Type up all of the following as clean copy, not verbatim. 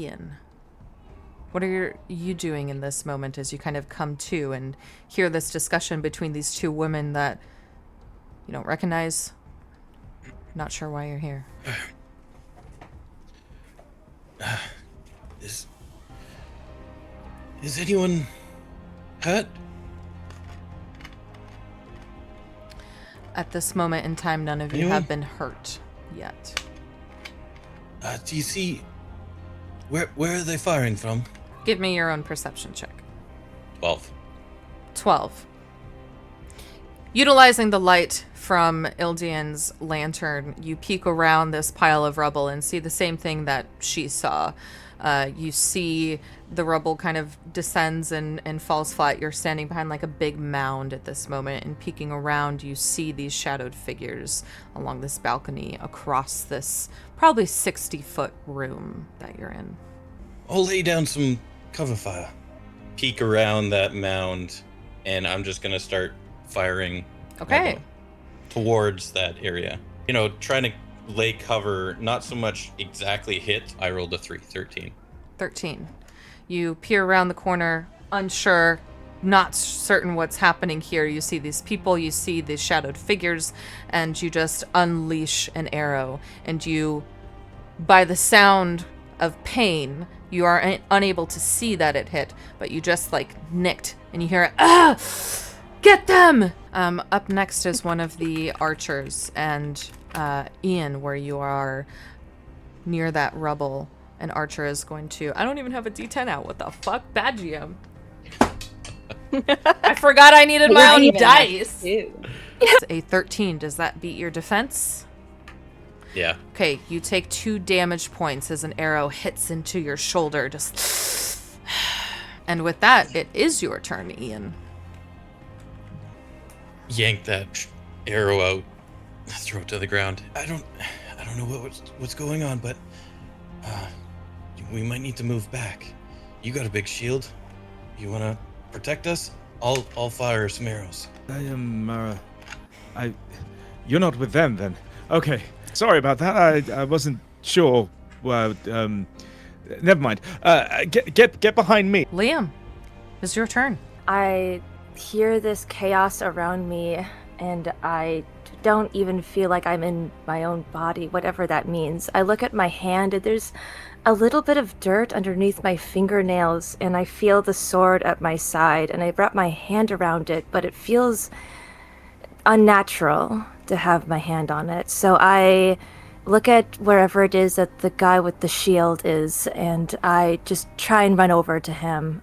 Ian, what are you doing in this moment as you kind of come to and hear this discussion between these two women that you don't recognize? Not sure why you're here. Is anyone hurt? At this moment in time, none of you Anyone? have been hurt yet. Do you see... Where are they firing from? Give me your own perception check. 12. 12. Utilizing the light from Ildian's lantern, you peek around this pile of rubble and see the same thing that she saw. You see the rubble kind of descends and falls flat. You're standing behind like a big mound at this moment, and peeking around, you see these shadowed figures along this balcony across this probably 60-foot room that you're in. I'll lay down some cover fire. Peek around that mound, and I'm just gonna start firing. Okay. Towards that area. You know, trying to lay cover, not so much exactly hit. I rolled a 3, 13. 13. You peer around the corner, unsure, not certain what's happening here. You see these people, you see these shadowed figures, and you just unleash an arrow. And you, by the sound of pain, you are unable to see that it hit, but you just like nicked, and you hear, "Ah! Get them!" Up next is one of the archers, and Ian, where you are near that rubble, an archer is going to... I don't even have a D10 out. What the fuck? Bad GM. I forgot I needed my own dice. It's a 13. Does that beat your defense? Yeah. Okay, you take 2 damage points as an arrow hits into your shoulder. Just... And with that, it is your turn, Ian. Yank that arrow out, throw it to the ground. I don't know what's going on, but we might need to move back. You got a big shield. You want to protect us? I'll fire some arrows. I am, you're not with them then. Okay, sorry about that. I wasn't sure. Well, never mind. Get behind me. Liam, it's your turn. I hear this chaos around me, and I don't even feel like I'm in my own body, whatever that means. I look at my hand, and there's a little bit of dirt underneath my fingernails, and I feel the sword at my side, and I wrap my hand around it, but it feels unnatural to have my hand on it. So I look at wherever it is that the guy with the shield is, and I just try and run over to him,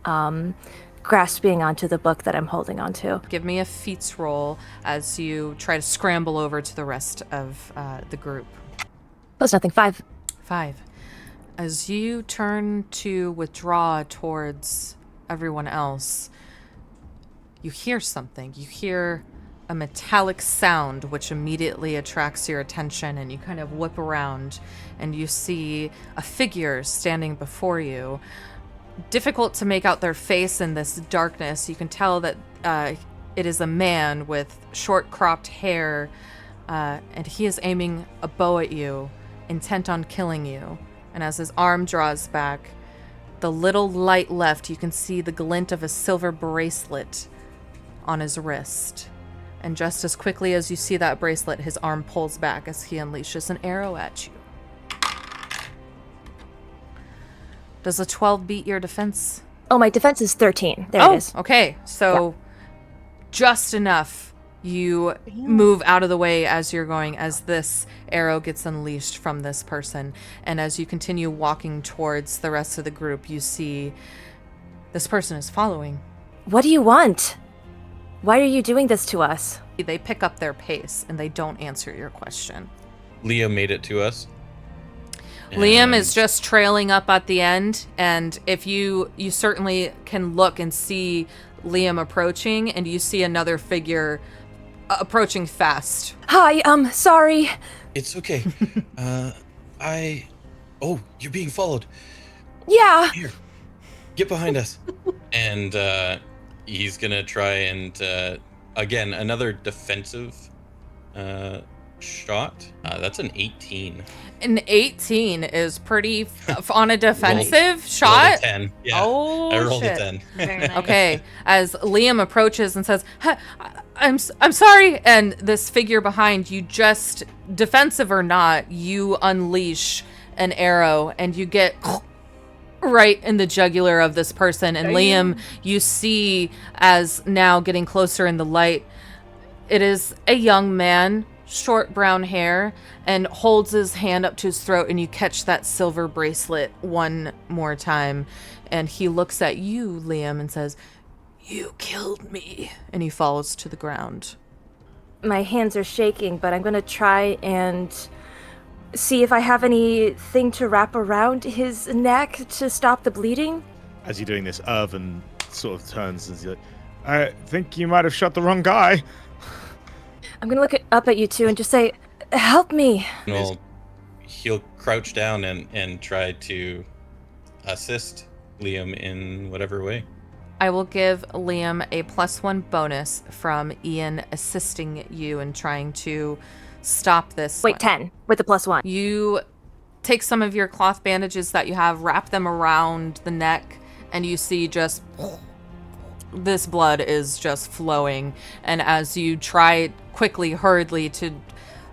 grasping onto the book that I'm holding onto. Give me a feats roll as you try to scramble over to the rest of the group. Plus nothing. 5. 5. As you turn to withdraw towards everyone else, you hear something. You hear a metallic sound which immediately attracts your attention, and you kind of whip around and you see a figure standing before you. Difficult to make out their face in this darkness. You can tell that it is a man with short cropped hair, and he is aiming a bow at you, intent on killing you. And as his arm draws back, the little light left, you can see the glint of a silver bracelet on his wrist. And just as quickly as you see that bracelet, his arm pulls back as he unleashes an arrow at you. Does a 12 beat your defense? Oh, my defense is 13. There it is. Okay. So just enough. You move out of the way as you're going, as this arrow gets unleashed from this person. And as you continue walking towards the rest of the group, you see this person is following. What do you want? Why are you doing this to us? They pick up their pace and they don't answer your question. Leah made it to us. Liam is just trailing up at the end, and if you certainly can look and see Liam approaching, and you see another figure approaching fast. Hi, sorry. It's okay. Oh, you're being followed. Yeah. Here, get behind us. And he's gonna try and again, another defensive shot. That's an 18. An 18 is pretty on a defensive Rolled shot. a 10. Yeah, Oh, I rolled shit. a 10. Very nice. Okay, as Liam approaches and says, I'm sorry," and this figure behind you, just defensive or not, you unleash an arrow and you get right in the jugular of this person. And Liam, you see, as now getting closer in the light, it is a young man, short brown hair, and holds his hand up to his throat, and you catch that silver bracelet one more time. And he looks at you, Liam, and says, "You killed me." And he falls to the ground. My hands are shaking, but I'm gonna try and see if I have anything to wrap around his neck to stop the bleeding. As you're doing this, Irvin sort of turns and he's like, "I think you might have shot the wrong guy." I'm gonna look up at you two and just say, "Help me." Well, he'll crouch down and try to assist Liam in whatever way. I will give Liam a +1 bonus from Ian assisting you in trying to stop this. Wait, 10 with the +1. You take some of your cloth bandages that you have, wrap them around the neck, and you see just this blood is just flowing. And as you try quickly, hurriedly to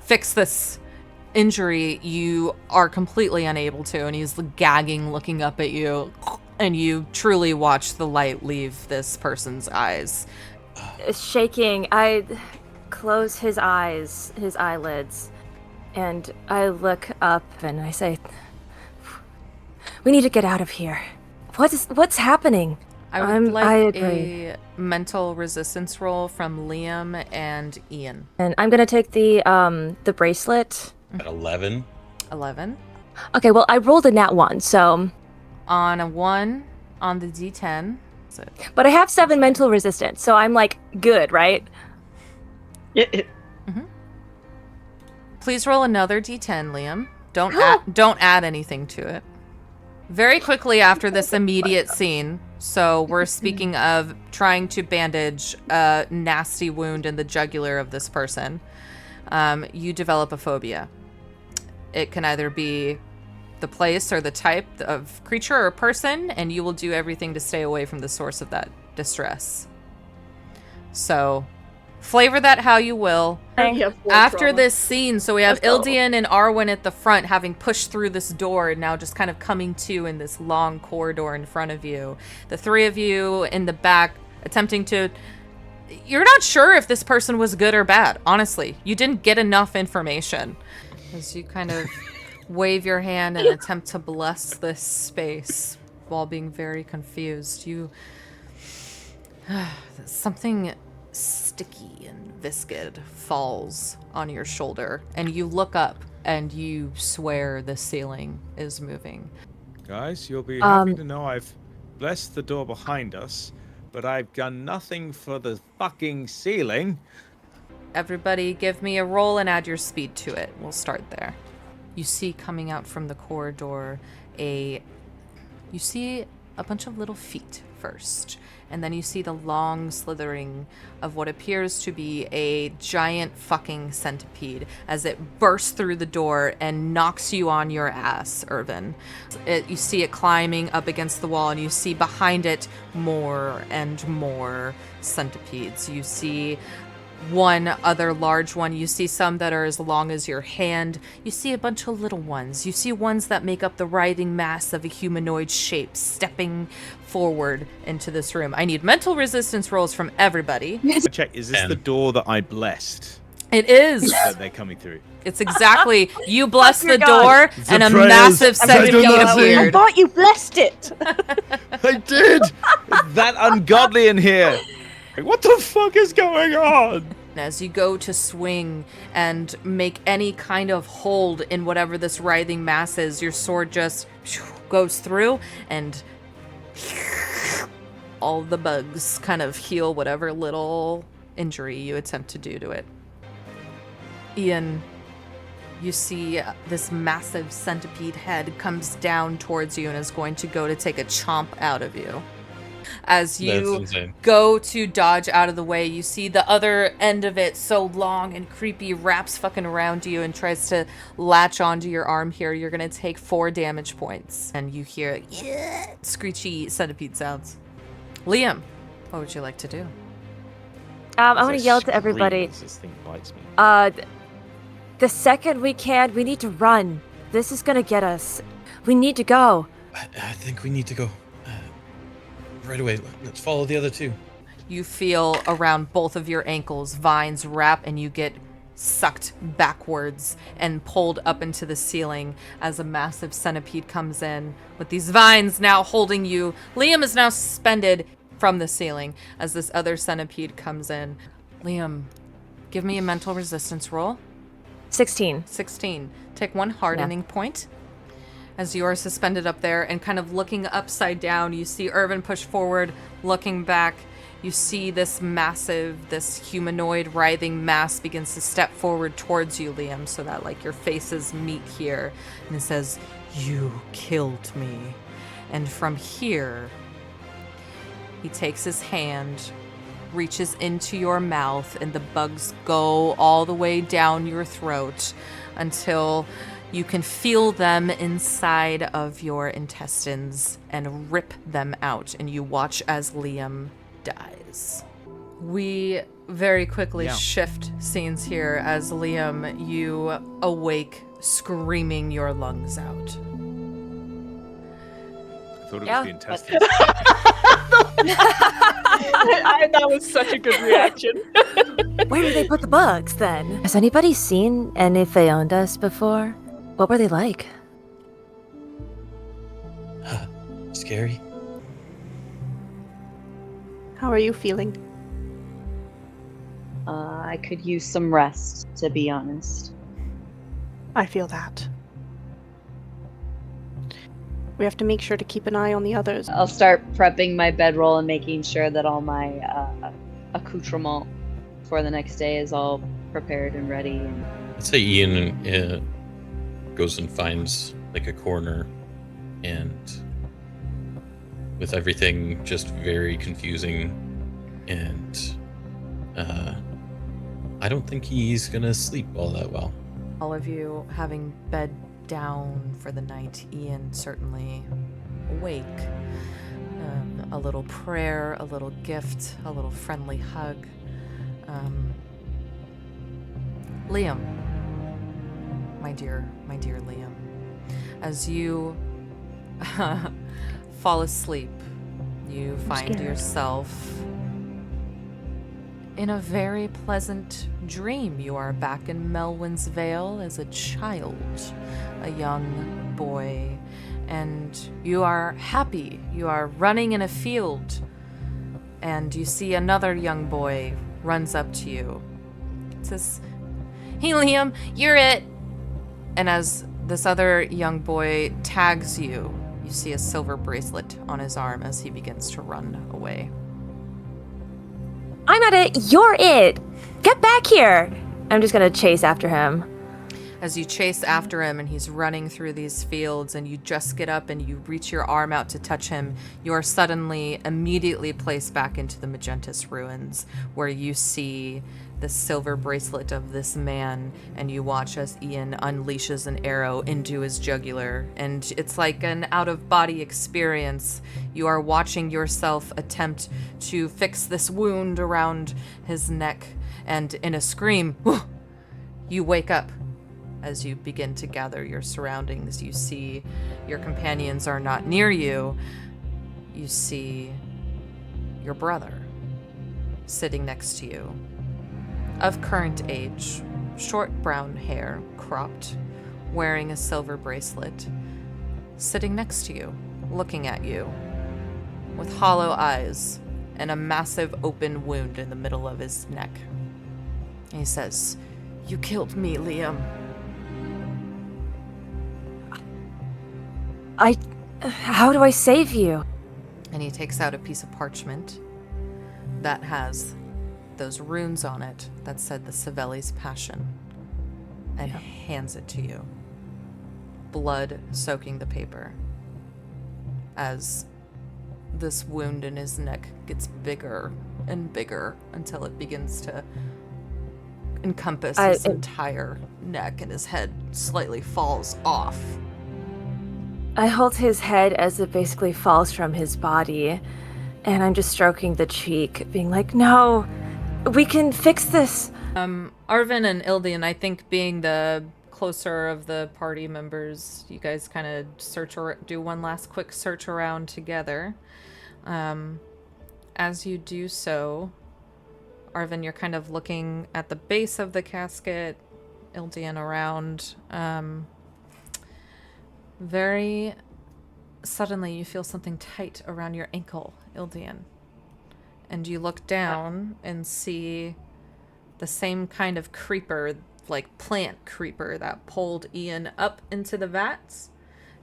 fix this injury, you are completely unable to. And he's gagging, looking up at you. And you truly watch the light leave this person's eyes. Shaking, I close his eyes, his eyelids, and I look up and I say, "We need to get out of here. What's happening?" I would I like agree. a mental resistance roll from Liam and Ian. And I'm gonna take the bracelet. At 11. 11. Okay, well I rolled a nat 1, so On a 1 on the D10. So but I have 7 mental resistance, so I'm like good, right? please roll another D10, Liam. Don't add anything to it. Very quickly after this immediate scene, so we're speaking of trying to bandage a nasty wound in the jugular of this person, you develop a phobia. It can either be the place or the type of creature or person, and you will do everything to stay away from the source of that distress. So, flavor that how you will. After this scene, so we have Ildian and Arwen at the front, having pushed through this door and now just kind of coming to in this long corridor in front of you. The three of you in the back attempting to... You're not sure if this person was good or bad, honestly. You didn't get enough information. As you kind of wave your hand and attempt to bless this space while being very confused. You... something sticky and viscid falls on your shoulder, and you look up and you swear the ceiling is moving. Guys, you'll be happy to know I've blessed the door behind us, but I've done nothing for the fucking ceiling. Everybody give me a roll and add your speed to it. We'll start there. You see coming out from the corridor you see a bunch of little feet first, and then you see the long slithering of what appears to be a giant fucking centipede as it bursts through the door and knocks you on your ass, Irvin. You see it climbing up against the wall, and you see behind it more and more centipedes. You see one other large one. You see some that are as long as your hand. You see a bunch of little ones. You see ones that make up the writhing mass of a humanoid shape stepping forward into this room. I need mental resistance rolls from everybody. Check, is this the door that I blessed? It is. That they're coming through. It's exactly. You blessed the your door The and a prayers massive of Adonai. centipede I appeared. thought you blessed it. I did! It's that ungodly in here! What the fuck is going on? As you go to swing and make any kind of hold in whatever this writhing mass is, your sword just goes through, and all the bugs kind of heal whatever little injury you attempt to do to it. Ian, you see this massive centipede head comes down towards you and is going to go to take a chomp out of you. As That's you insane. go to dodge out of the way, you see the other end of it, so long and creepy, wraps fucking around you and tries to latch onto your arm here. You're gonna take 4 damage points. And you hear screechy centipede sounds. Liam, what would you like to do? I As want to yell to scream everybody. as this thing bites me. The second we can, we need to run. This is gonna get us. We need to go. I think we need to go right away. Let's follow the other two. You feel around both of your ankles vines wrap and you get sucked backwards and pulled up into the ceiling as a massive centipede comes in with these vines now holding you. Liam is now suspended from the ceiling as this other centipede comes in. Liam, give me a mental resistance roll. 16. 16. Take 1 hardening point. As you are suspended up there and kind of looking upside down, you see Irvin push forward, looking back. You see this humanoid writhing mass begins to step forward towards you, Liam, so that like your faces meet here. And it says, "You killed me." And from here, he takes his hand, reaches into your mouth, and the bugs go all the way down your throat until you can feel them inside of your intestines and rip them out, and you watch as Liam dies. We very quickly shift scenes here as Liam, you awake screaming your lungs out. I thought it was Yeah. the intestines. That was such a good reaction. Where did they put the bugs then? Has anybody seen any Feondas before? What were they like? Scary. How are you feeling? I could use some rest, to be honest. I feel that. We have to make sure to keep an eye on the others. I'll start prepping my bedroll and making sure that all my accoutrement for the next day is all prepared and ready. And I'd say Ian goes and finds like a corner, and with everything just very confusing, and I don't think he's gonna sleep all that well. All of you having bed down for the night, Ian certainly awake. A little prayer, a little gift, a little friendly hug. Liam, my dear Liam, as you fall asleep, you find yourself in a very pleasant dream. You are back in Melwyn's Vale as a child, a young boy, and you are happy. You are running in a field, and you see another young boy runs up to you. It says, "Hey Liam, you're it!" And as this other young boy tags you, you see a silver bracelet on his arm as he begins to run away. I'm at it. You're it. Get back here. I'm just gonna chase after him. As you chase after him and he's running through these fields and you just get up and you reach your arm out to touch him, you are suddenly immediately placed back into the Magentus ruins where you see the silver bracelet of this man, and you watch as Ian unleashes an arrow into his jugular, and it's like an out-of-body experience. You are watching yourself attempt to fix this wound around his neck, and in a scream, you wake up. As you begin to gather your surroundings, you see your companions are not near you. You see your brother sitting next to you, of current age, short brown hair, cropped, wearing a silver bracelet, sitting next to you, looking at you, with hollow eyes and a massive open wound in the middle of his neck. And he says, "You killed me, Liam." How do I save you? And he takes out a piece of parchment that has those runes on it that said the Savelli's Passion, and hands it to you, blood soaking the paper, as this wound in his neck gets bigger and bigger until it begins to encompass his entire neck, and his head slightly falls off. I hold his head as it basically falls from his body, and I'm just stroking the cheek, being like, no, we can fix this. Arvin and Ildian, I think being the closer of the party members, you guys kind of do one last quick search around together. As you do so, Arvin, you're kind of looking at the base of the casket, Ildian around. Very suddenly you feel something tight around your ankle, Ildian. And you look down and see the same kind of creeper, like plant creeper that pulled Ian up into the vats,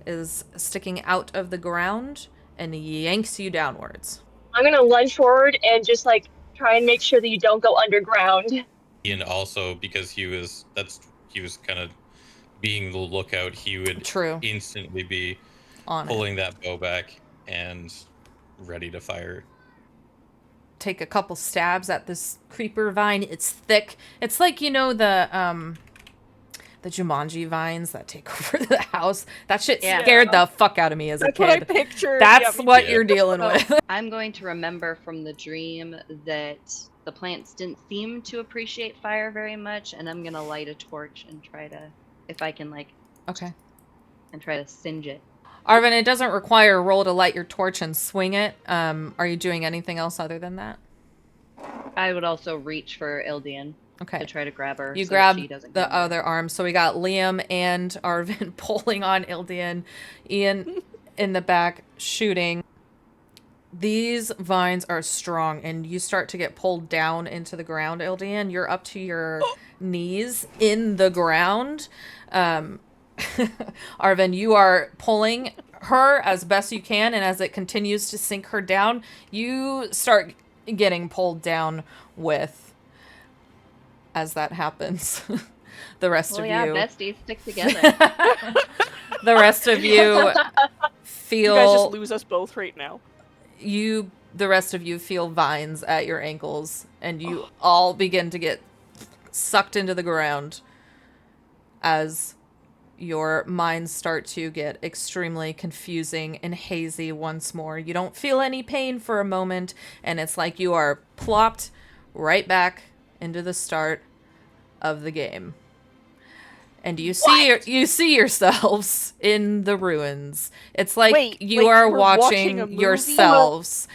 is sticking out of the ground and yanks you downwards. I'm gonna lunge forward and just like try and make sure that you don't go underground. Ian also, because he was kind of being the lookout, he would instantly be pulling that bow back and ready to fire. Take a couple stabs at this creeper vine. It's thick. It's like, you know, the Jumanji vines that take over the house. That shit scared the fuck out of me as a kid. That's what I pictured. That's what you're dealing with. I'm going to remember from the dream that the plants didn't seem to appreciate fire very much, and I'm gonna light a torch and try to, if I can, and try to singe it. Arvin, it doesn't require a roll to light your torch and swing it. Are you doing anything else other than that? I would also reach for Ildian. Okay. To try to grab her. You so grab she doesn't the other arm. So we got Liam and Arvin pulling on Ildian. Ian in the back shooting. These vines are strong, and you start to get pulled down into the ground, Ildian. You're up to your knees in the ground. Arvin, you are pulling her as best you can, and as it continues to sink her down, you start getting pulled down with. As that happens, the rest of you... besties stick together. The rest of you feel... You guys just lose us both right now. The rest of you feel vines at your ankles, and you all begin to get sucked into the ground as your minds start to get extremely confusing and hazy once more. You don't feel any pain for a moment, and it's like you are plopped right back into the start of the game. And you see yourselves in the ruins. It's like you are watching yourselves.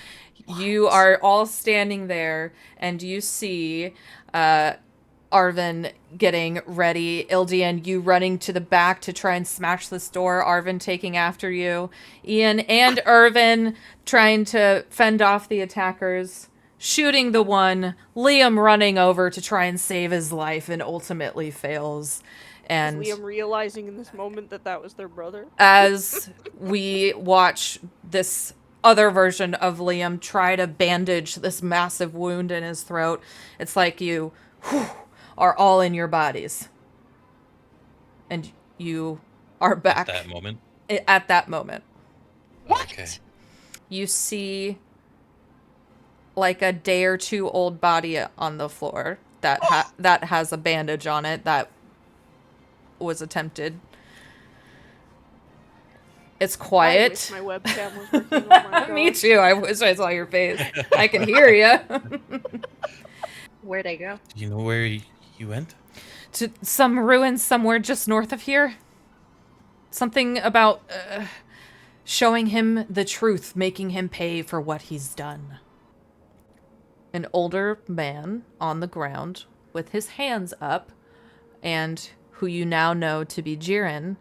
You are all standing there, and you see Arvin getting ready. Ildian, you running to the back to try and smash this door. Arvin taking after you. Ian and Irvin trying to fend off the attackers. Shooting the one. Liam running over to try and save his life and ultimately fails. And is Liam realizing in this moment that was their brother? As we watch this other version of Liam try to bandage this massive wound in his throat, it's like you are all in your bodies. And you are back. At that moment? At that moment. What? Okay. You see like a day or two old body on the floor that that has a bandage on it that was attempted. It's quiet. I wish my webcam was working. Oh my Me too. I wish I saw your face. I can hear you. Where'd I go? Do you know where you went? To some ruins somewhere just north of here. Something about showing him the truth, making him pay for what he's done. An older man on the ground with his hands up, and who you now know to be Jiren,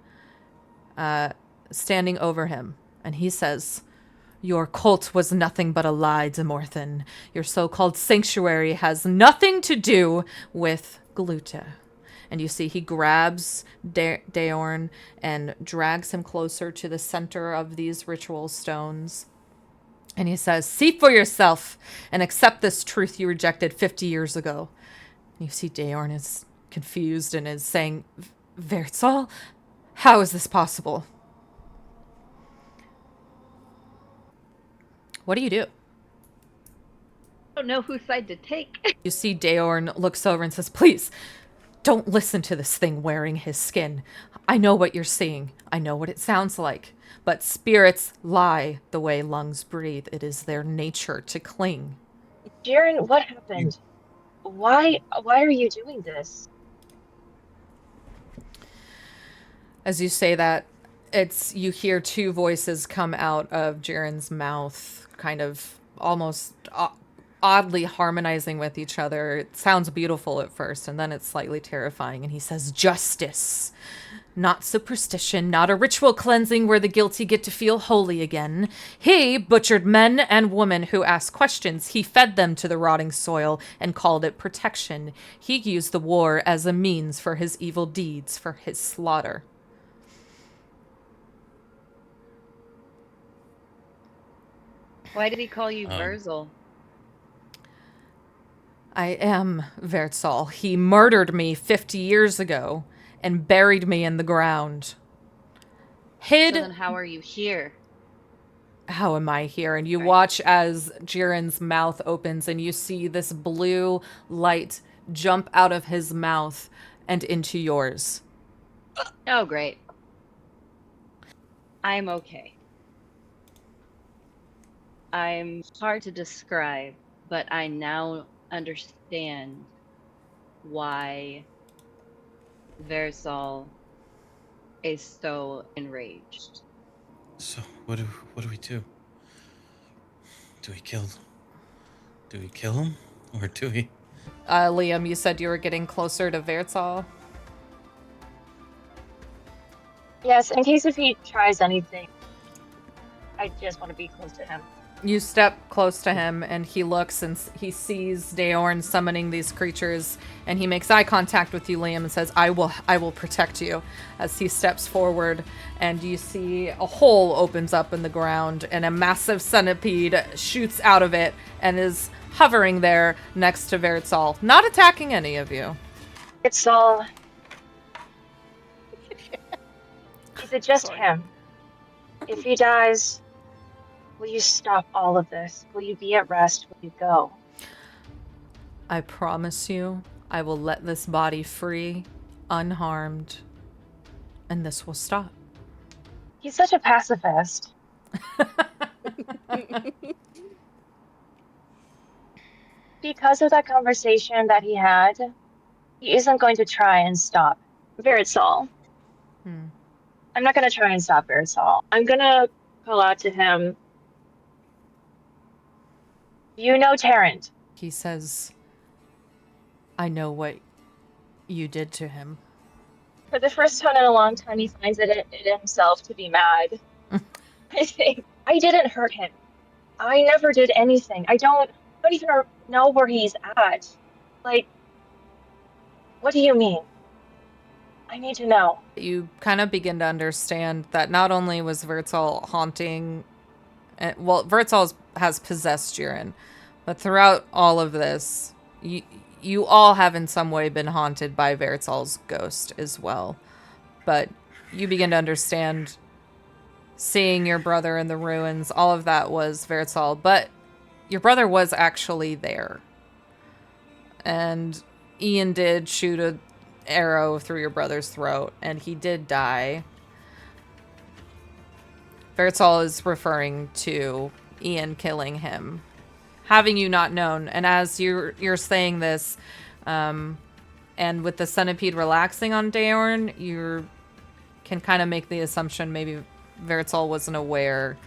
standing over him. And he says, "Your cult was nothing but a lie, Demorthan. Your so-called sanctuary has nothing to do with Gluta." And you see he grabs Daorn and drags him closer to the center of these ritual stones. And he says, "See for yourself and accept this truth you rejected 50 years ago." And you see Daorn is confused and is saying, "Vertzal? How is this possible?" What do you do? I don't know whose side to take. You see Daorn looks over and says, please, don't listen to this thing wearing his skin. I know what you're seeing. I know what it sounds like. But spirits lie the way lungs breathe. It is their nature to cling. Jaren, what happened? Why are you doing this? As you say that, you hear two voices come out of Jaren's mouth, kind of almost oddly harmonizing with each other. It sounds beautiful at first, and then it's slightly terrifying. And he says, justice. Not superstition, not a ritual cleansing where the guilty get to feel holy again. He butchered men and women who asked questions. He fed them to the rotting soil and called it protection. He used the war as a means for his evil deeds, for his slaughter. Why did he call you Verzel? I am Vertzal. He murdered me 50 years ago and buried me in the ground. Hid. So then how are you here? How am I here? And you watch as Jiren's mouth opens and you see this blue light jump out of his mouth and into yours. Oh, great. I'm okay. I'm hard to describe, but I now understand why Versal is so enraged. So what do we do? Do we kill him, or do we? Liam, you said you were getting closer to Versal. Yes, in case if he tries anything, I just want to be close to him. You step close to him, and he looks, and he sees Daorn summoning these creatures, and he makes eye contact with you, Liam, and says, I will protect you, as he steps forward, and you see a hole opens up in the ground, and a massive centipede shoots out of it, and is hovering there next to Versal, not attacking any of you. It's all... Is it just him? If he dies... Will you stop all of this? Will you be at rest? Will you go? I promise you, I will let this body free, unharmed, and this will stop. He's such a pacifist. Because of that conversation that he had, he isn't going to try and stop Versal. I'm not going to try and stop Versal. I'm going to call out to him. You know Tarrant. He says, I know what you did to him. For the first time in a long time, he finds it in himself to be mad. I think I didn't hurt him. I never did anything. I don't even know where he's at. Like, what do you mean? I need to know. You kind of begin to understand that not only was Versal haunting... Well, Versal has possessed Jiren, but throughout all of this, you all have in some way been haunted by Versal's ghost as well. But you begin to understand, seeing your brother in the ruins, all of that was Versal, but your brother was actually there. And Ian did shoot an arrow through your brother's throat, and he did die. Versal is referring to Ian killing him, having you not known. And as you're saying this, and with the centipede relaxing on Daorn, you can kind of make the assumption maybe Versal wasn't aware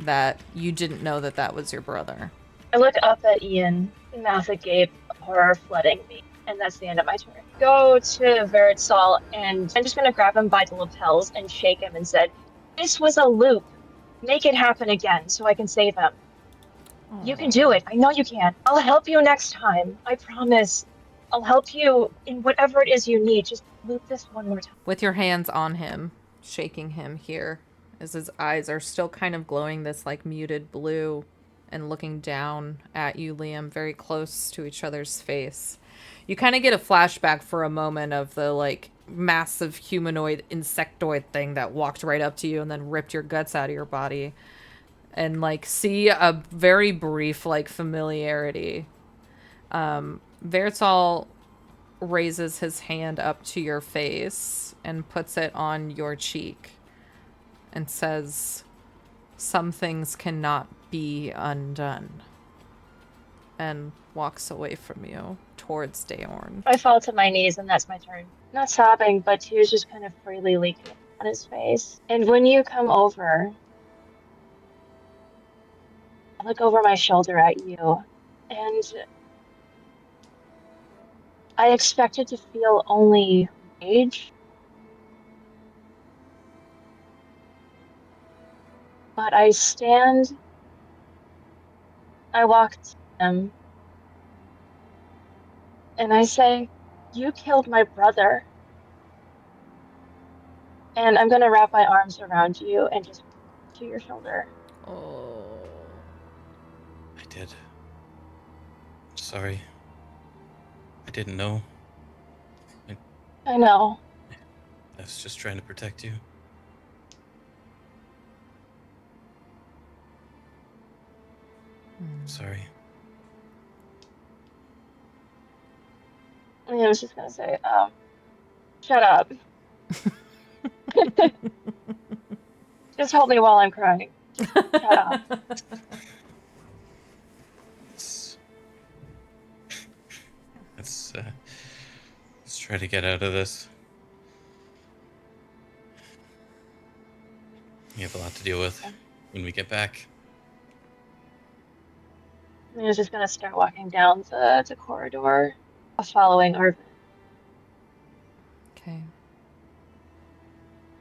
that you didn't know that that was your brother. I look up at Ian, mouth agape, horror flooding me, and that's the end of my turn. Go to Versal, and I'm just going to grab him by the lapels and shake him and said, this was a loop. Make it happen again so I can save him. Aww. You can do it. I know you can. I'll help you next time. I promise. I'll help you in whatever it is you need. Just loop this one more time. With your hands on him, shaking him here, as his eyes are still kind of glowing this like muted blue, and looking down at you, Liam, very close to each other's face. You kind of get a flashback for a moment of the like massive humanoid insectoid thing that walked right up to you and then ripped your guts out of your body. and like see a very brief like familiarity. Vertal raises his hand up to your face and puts it on your cheek and says, "Some things cannot be undone," and walks away from you towards Daorn. I fall to my knees, and that's my turn. Not sobbing, but tears just kind of freely leaking on his face. And when you come over, I look over my shoulder at you, and I expected to feel only rage, but I stand, I walk to him, and I say, "You killed my brother." And I'm gonna wrap my arms around you and just to your shoulder. Oh. I did. Sorry. I didn't know. I know. I was just trying to protect you. Sorry. I was just gonna say, shut up. Just hold me while I'm crying. Just shut up. Let's try to get out of this. We have a lot to deal with when we get back. I was just gonna start walking down the corridor, following Arvin. Okay.